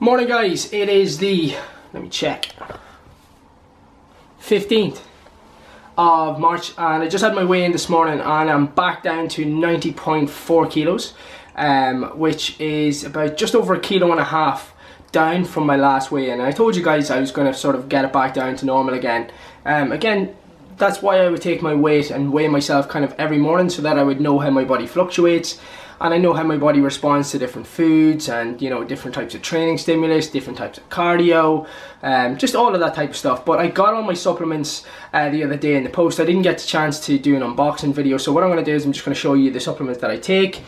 Morning guys, it is the, let me check, 15th of March, and I just had my weigh in this morning and I'm back down to 90.4 kilos, which is about just over 1.5 kilos down from my last weigh in. And I told you guys I was going to sort of get it back down to normal again. Again, that's why I would take my weight and weigh myself kind of every morning, so that I would know how my body fluctuates. And I know how my body responds to different foods and, you know, different types of training stimulus, different types of cardio, just all of that type of stuff. But I got all my supplements the other day in the post. I didn't get the chance to do an unboxing video, so what I'm going to do is I'm just going to show you the supplements that I take.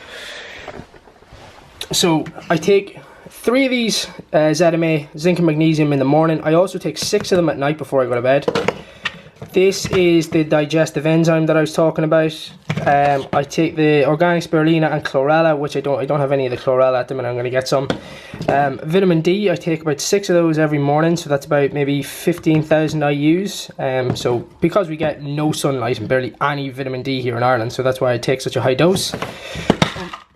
So I take 3 of these ZMA, zinc and magnesium in the morning. I also take 6 of them at night before I go to bed. This is the digestive enzyme that I was talking about. I take the organic spirulina and chlorella, which I don't have any of the chlorella at the minute. I'm going to get some. Vitamin D, I take about 6 of those every morning, so that's about maybe 15,000 IUs. So because we get no sunlight and barely any vitamin D here in Ireland, so that's why I take such a high dose.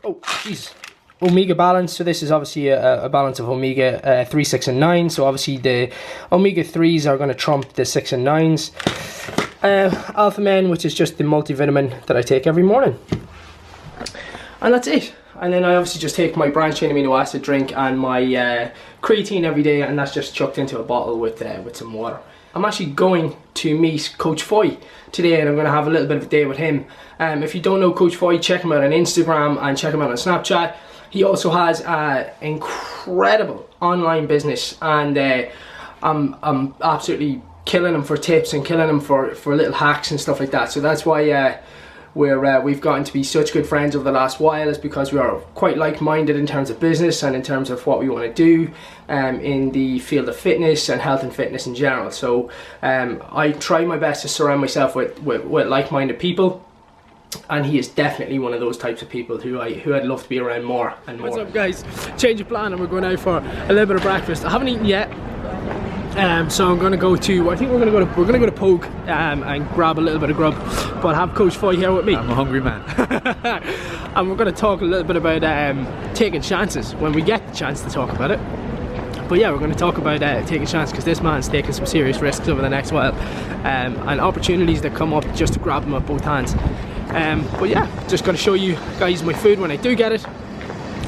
Oh, jeez. Omega balance, so this is obviously a balance of omega 3, 6 and 9, so obviously the omega 3s are going to trump the 6 and 9s. IIFYM, which is just the multivitamin that I take every morning, and that's it. And then I obviously just take my branched chain amino acid drink and my creatine every day, and that's just chucked into a bottle with some water. I'm actually going to meet Coach Foy today, and I'm going to have a little bit of a day with him. If you don't know Coach Foy, check him out on Instagram and check him out on Snapchat. He also has an incredible online business, and I'm absolutely killing him for tips and killing him for little hacks and stuff like that. So that's why we've gotten to be such good friends over the last while, is because we are quite like-minded in terms of business and in terms of what we want to do in the field of fitness and health and fitness in general. So I try my best to surround myself with like-minded people. And he is definitely one of those types of people who I'd love to be around more and more. What's up guys? Change of plan, and we're going out for a little bit of breakfast. I haven't eaten yet, so I'm going to go to, I think we're going to go to Pogue and grab a little bit of grub. But I have Coach Foy here with me. I'm a hungry man. And we're going to talk a little bit about taking chances when we get the chance to talk about it. But yeah, we're going to talk about taking a chance, because this man's taking some serious risks over the next while, and opportunities that come up, just to grab them at both hands. But yeah, just going to show you guys my food when I do get it.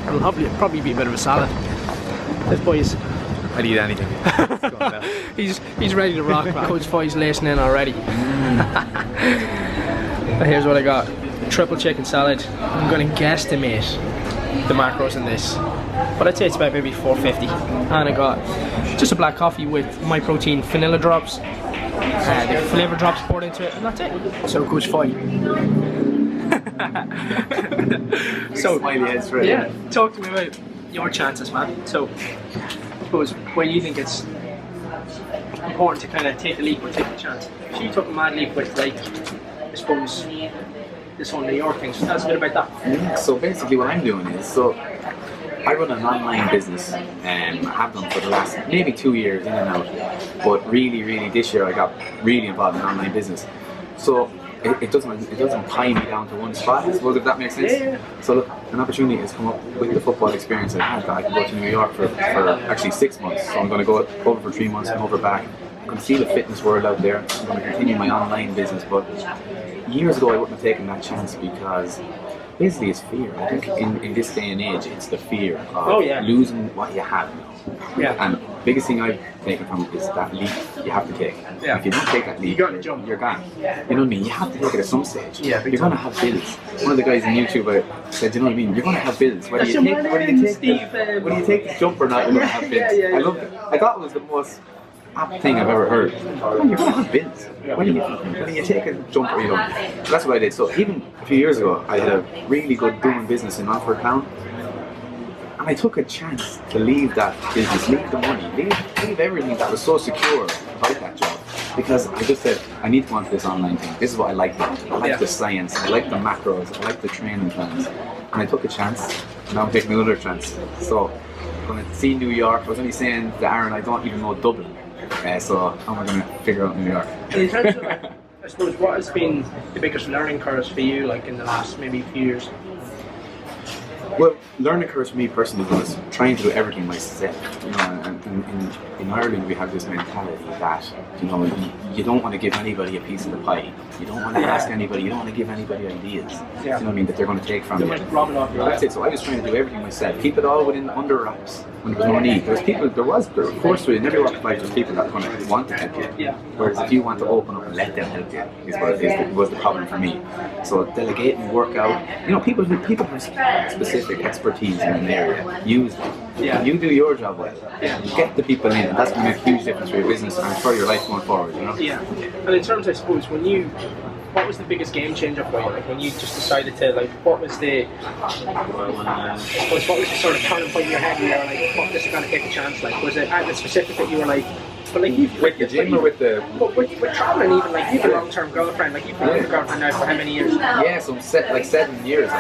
It'll probably be a bit of a salad. This boy is... I'd eat anything. he's ready to rock, man. Coach Foy's lacing in already. Here's what I got. Triple chicken salad. I'm going to guesstimate the macros in this, but I'd say it's about maybe 450. And I got just a black coffee with my protein vanilla drops, the flavour drops poured into it, and that's it. So Coach Foy. So yeah, talk to me about your chances, man. So I suppose when you think it's important to kind of take a leap or take a chance. So you took a mad leap with, like, I suppose, this whole New York thing. So tell us a bit about that. Yeah, so basically what I'm doing is, so I run an online business, and I have done for the last maybe 2 years in and out, but really this year I got really involved in online business. So it doesn't tie me down to one spot, I suppose, if that makes sense. Yeah. So look, an opportunity has come up with the football experience I've had, that I can go to New York for actually 6 months. So I'm going to go over for 3 months and over back. I'm going to see the fitness world out there. I'm going to continue my online business, but years ago I wouldn't have taken that chance, because basically it's fear. I think in this day and age, it's the fear of losing what you have now. Yeah. And the biggest thing I've taken from it is that leap you have to take. Yeah. If you don't take that leap, you're gone. You know what I mean? You have to take it at some stage. Yeah, you're going to have bills. One of the guys on YouTube said, you know what I mean? You're going to have bills. Whether you take the jump or not, you're going to have bills. Yeah. I loved it. I thought it was the most apt thing I've ever heard. Oh, you're going to have bills. Whether you take a jump or you don't. So that's what I did. So even a few years ago, I had a really good booming business in Oxford Town. And I took a chance to leave that business, leave the money, leave everything that was so secure about that job. Because I just said, I need to go onto this online thing. This is what I like now. I like the science, I like the macros, I like the training plans. And I took a chance, and now I'm taking another chance. So I'm going to see New York. I was only saying to Aaron, I don't even know Dublin. So how am I going to figure out New York? In terms of, I suppose, what has been the biggest learning curves for you, like in the last maybe few years? Well, learning curve for me personally was trying to do everything myself. You know, and in Ireland we have this mentality that you don't want to give anybody a piece of the pie. You don't want to ask anybody. You don't want to give anybody ideas. You know what I mean? That they're going to take from you. That's it. So I was trying to do everything myself. Keep it all within under wraps when there was no need. Of course, in every walk of life, there's people that kind of want to help you. Whereas if you want to open up and let them help you, was the problem for me. So delegate and work out. You know, people have specific expertise in an area. Use them. You do your job well. Get the people in, and that's going to make a huge difference for your business and for your life going forward. You know. Yeah. And in terms, I suppose, what was the biggest game changer for you? Like when you just decided to, like, what was the sort of turning point in your head where you were like, fuck this, I'm going to take a chance? Like, was it anything specific that you were like, but like with the gym or with the... With traveling even, like you have a long-term girlfriend, like you've been with a girlfriend now for how many years? Yeah, so like 7 years.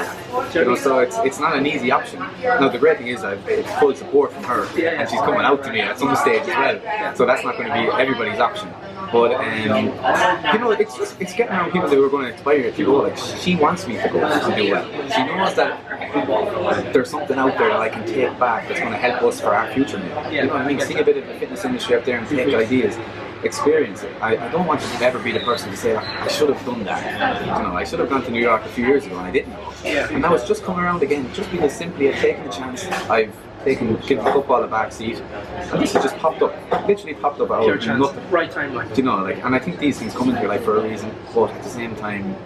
You know, so it's not an easy option. Now the great thing is I've full support from her, and she's coming out to me at some stage as well. So that's not going to be everybody's option. But you know, it's getting around people who are going to inspire you to go. Like she wants me to go to do well. She knows that there's something out there that I can take back that's going to help us for our future. You know what I mean? See a bit of the fitness industry out there and take ideas. Experience it. I don't want to ever be the person to say I should have done that. You know, I should have gone to New York a few years ago and I didn't. And now it's just coming around again, just because simply I've taken a chance. I've given football a back seat, and this has just popped up, literally popped up out of nothing. Right time, like. You know, like, and I think these things come into your life for a reason, but at the same time,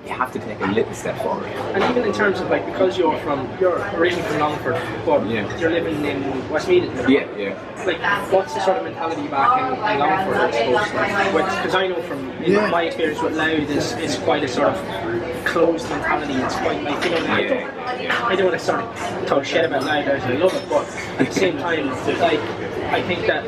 you have to take a little step forward. And even in terms of like, because you're originally from Longford, but you're living in Westmeath. Yeah. Like, what's the sort of mentality back in Longford, I suppose? Because I know from my experience with Loud is quite a sort of closed mentality. It's quite like, you know, I don't want to sort of talk shit about Loud, I love it, but at the same time, like, I think that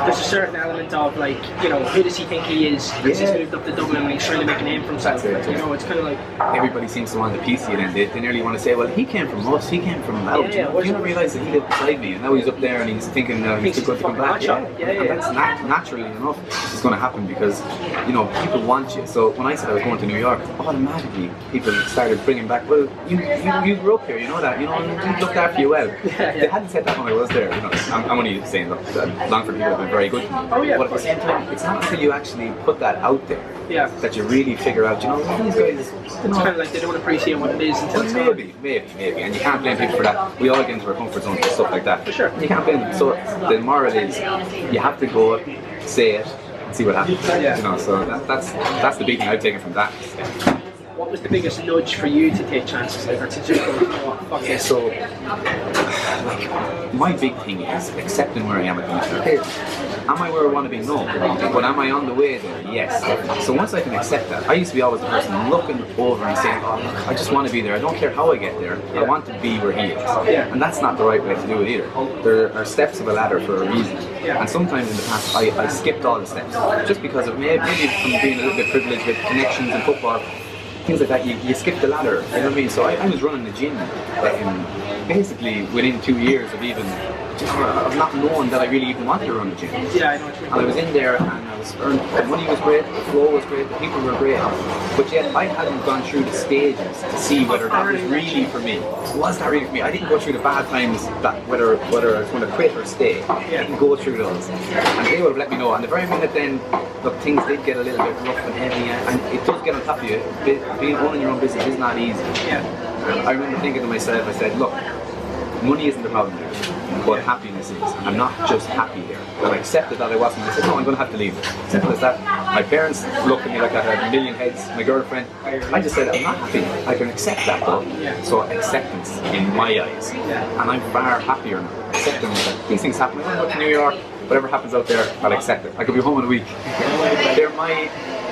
there's a certain element of like, you know, who does he think he is? Because he's moved up to Dublin and he's trying to make a name for himself. You know, it's kind of like everybody seems to want the piece of it, and they nearly want to say, well, he came from us, he came from Loud. You don't realise that he lived beside me, and now he's up there and he's thinking he's too good to come back. And that's naturally enough it's going to happen because, you know, people want you. So when I said I was going to New York, automatically people started bringing back, well, you grew up here, you know that, you know, and we looked after you well. They hadn't said that when I was there. You know, I'm only saying that Longford people have been very good to me. But at the same time, it's not until you actually put that out there that you really figure out, you know, these guys, it's kind of like they don't appreciate what it is until it's maybe, and you can't blame people for that. We all get into our comfort zones and stuff like that. For sure. You can't blame them. So the moral is, you have to go, say it, and see what happens. You know, so that's the big thing I've taken from that. What was the biggest nudge for you to take chances, like, or to just go, oh, fuck it? So, like, my big thing is accepting where I am at the moment. Okay, am I where I want to be? No. But am I on the way there? Yes. So once I can accept that, I used to be always the person looking over and saying, oh, look, I just want to be there. I don't care how I get there. I want to be where he is. And that's not the right way to do it either. There are steps of a ladder for a reason. And sometimes in the past, I skipped all the steps. Just because of maybe from being a little bit privileged with connections in football, things like that, you skip the ladder, you know what I mean? So I was running the gym basically within 2 years of even, of not knowing that I really even wanted to run the gym. Yeah, I know what you mean. And I was in there and I was earning, the money was great, the flow was great, the people were great, but yet I hadn't gone through the stages to see whether that was really for me. Was that really for me? I didn't go through the bad times, that whether I was going to quit or stay. I didn't go through those. And they would have let me know. And the very minute then, look, things did get a little bit rough and heavy, and it does get on top of you. Being owning your own business is not easy. I remember thinking to myself, I said, look, money isn't the problem here, but happiness is. I'm not just happy here. And I accepted that I wasn't. I said, no, I'm going to have to leave. Simple as that. My parents looked at me like I had a million heads. My girlfriend. I just said, I'm not happy. I can accept that though. So acceptance in my eyes. And I'm far happier now. Accepting that these things happen. I'm going to New York. Whatever happens out there, I'll accept it. I could be home in a week.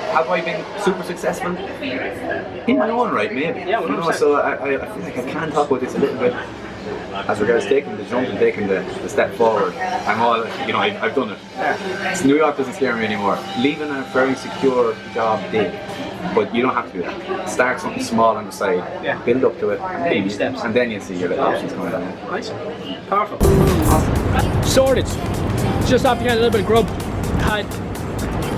Have I been super successful? In my own right, maybe. Yeah, you know, so I feel like I can talk about this a little bit. As regards taking the jump and taking the step forward, I'm all, you know, I've done it. New York doesn't scare me anymore. Leaving a very secure job did, but you don't have to do that. Start something small on the side, build up to it, baby steps, and then you see your options coming in. Nice, powerful. Sorted. Just after getting a little bit of grub, had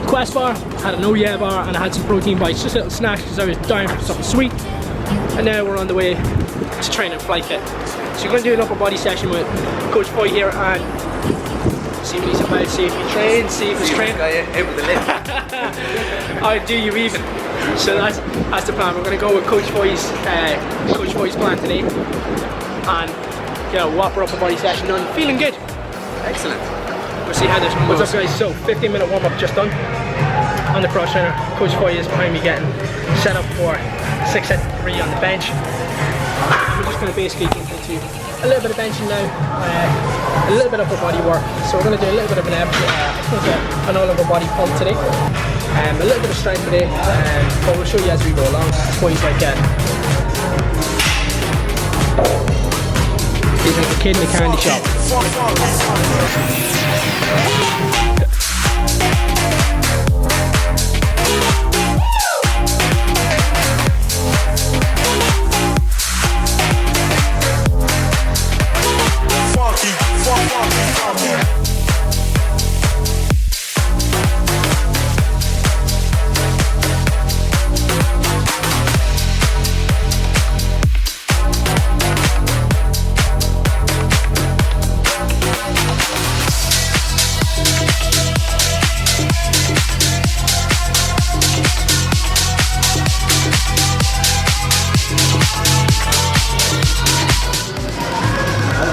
Quest bar, had an OYA bar, and I had some protein bites, just little snacks because I was dying for something sweet. And now we're on the way to train and flight fit. So you're going to do an upper body session with Coach Foy here and see what he's about, see if he trains, see if he's trained. Able to lift. How do you even? So that's the plan. We're going to go with Coach Foy's plan today, and yeah, whopper upper body session done. Feeling good. Excellent. We'll see how this one goes. What's up, guys? So 15-minute warm up just done on the cross trainer. Coach Foy is behind me getting set up for 6 sets of 3 on the bench. We're just going to basically get into a little bit of benching now, a little bit of upper body work. So we're going to do a little bit of an all over body pump today, a little bit of strength today, but we'll show you as we go along. Foy's like that. He's like a kid in a candy shop.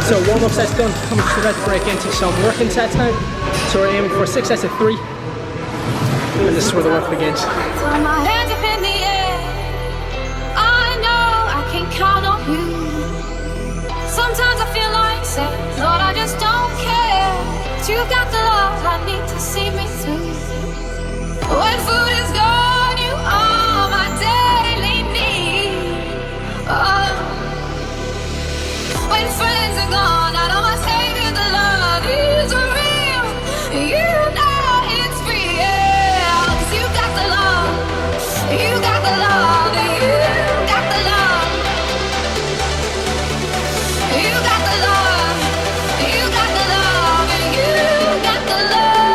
So warm-up sets done, coming to about to break into some working sets now. So we're aiming for 6 sets of 3. And this is where the work begins. Throw my hands up in the air. I know I can count on you. Sometimes I feel like saying, Lord, I just don't care. But you've got the love I need to see me through. When food is gone, you are my daily need. Oh. When friends are gone, I know my Savior, the Lord is real. You know it's real. 'Cause you got the love. You got the love. You got the love. You got the love. You got the love. You got the love.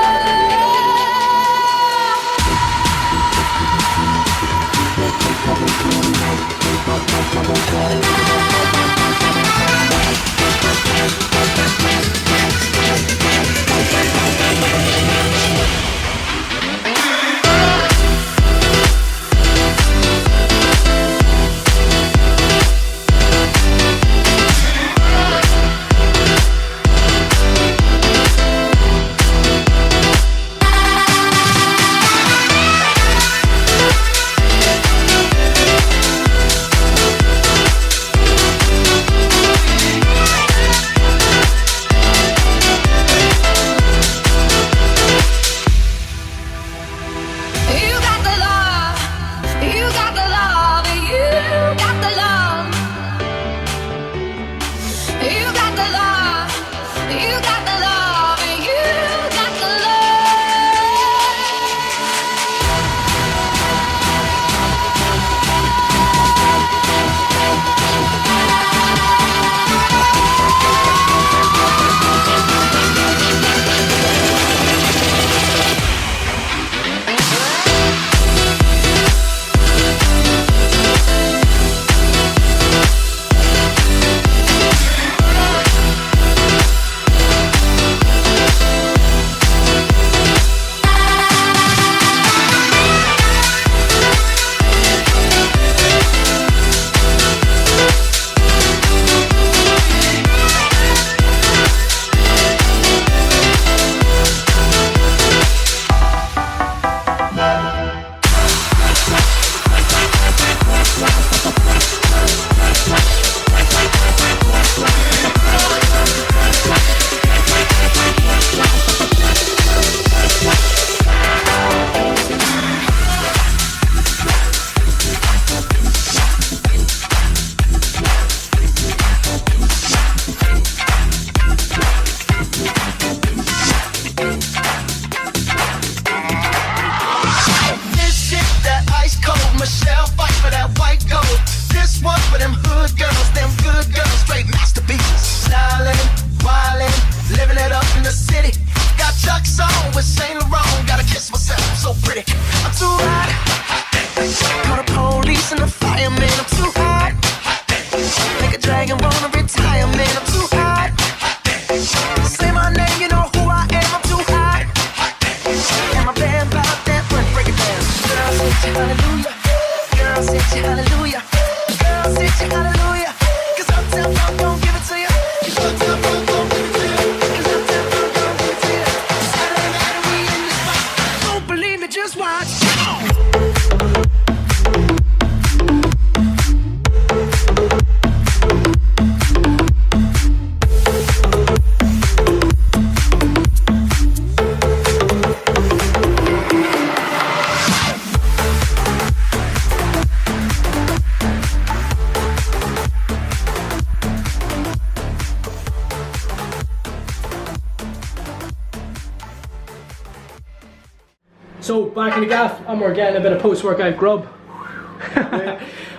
So back in the gaff, and we're getting a bit of post-workout grub.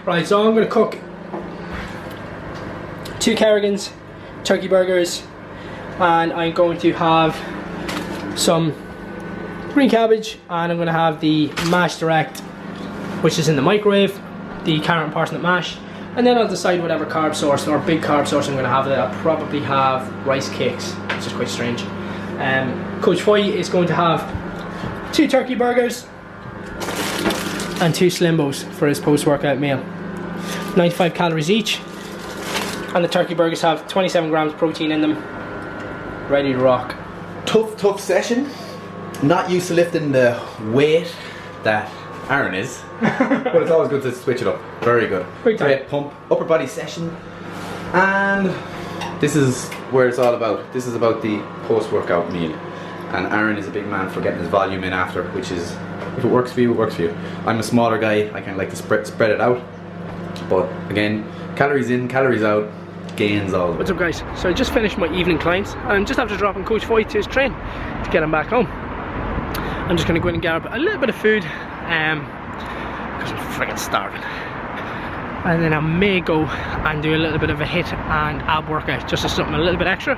Right, so I'm going to cook 2 Kerrigans, turkey burgers, and I'm going to have some green cabbage, and I'm going to have the mash direct, which is in the microwave, the carrot and parsnip mash, and then I'll decide whatever carb source or big carb source I'm going to have. That I'll probably have rice cakes, which is quite strange. Coach Foy is going to have 2 turkey burgers and 2 Slimbos for his post-workout meal. 95 calories each, and the turkey burgers have 27 grams protein in them, ready to rock. Tough session. Not used to lifting the weight that Aaron is, but it's always good to switch it up. Very good. Great pump, upper body session, and this is where it's all about. This is about the post-workout meal, and Aaron is a big man for getting his volume in after, which is, if it works for you, it works for you. I'm a smaller guy, I kind of like to spread it out, but again, calories in, calories out, gains all the way. What's up guys? So I just finished my evening clients, and I'm just after dropping Coach Foy to his train to get him back home. I'm just going to go in and grab a little bit of food, because I'm friggin' starving. And then I may go and do a little bit of a HIIT and ab workout, just as something a little bit extra,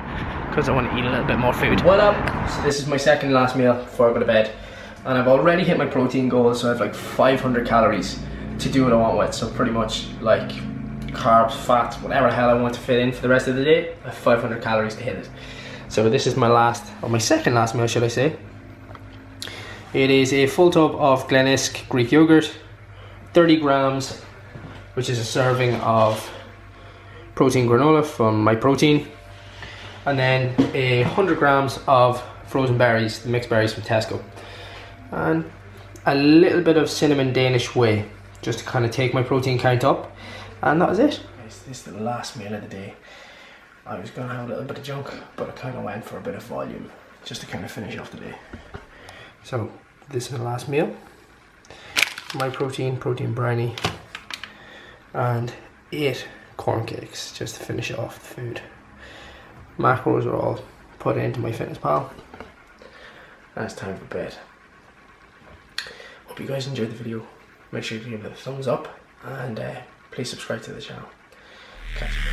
because I want to eat a little bit more food. What up? So this is my second last meal before I go to bed, and I've already hit my protein goal, so I have like 500 calories to do what I want with. So pretty much like carbs, fats, whatever the hell I want to fit in for the rest of the day, I have 500 calories to hit it. So this is my last, or my second last meal should I say. It is a full tub of Glenesk Greek yogurt, 30 grams, which is a serving of protein granola from My Protein, and then 100 grams of frozen berries, the mixed berries from Tesco, and a little bit of cinnamon Danish whey, just to kind of take my protein count up, and that was it. This is the last meal of the day. I was going to have a little bit of junk, but I kind of went for a bit of volume, just to kind of finish off the day. So this is the last meal. My protein brownie, and 8 corn cakes just to finish off the food. Macros are all put into my Fitness Pal. And it's time for bed. Hope you guys enjoyed the video. Make sure you give it a thumbs up, and please subscribe to the channel. Catch you.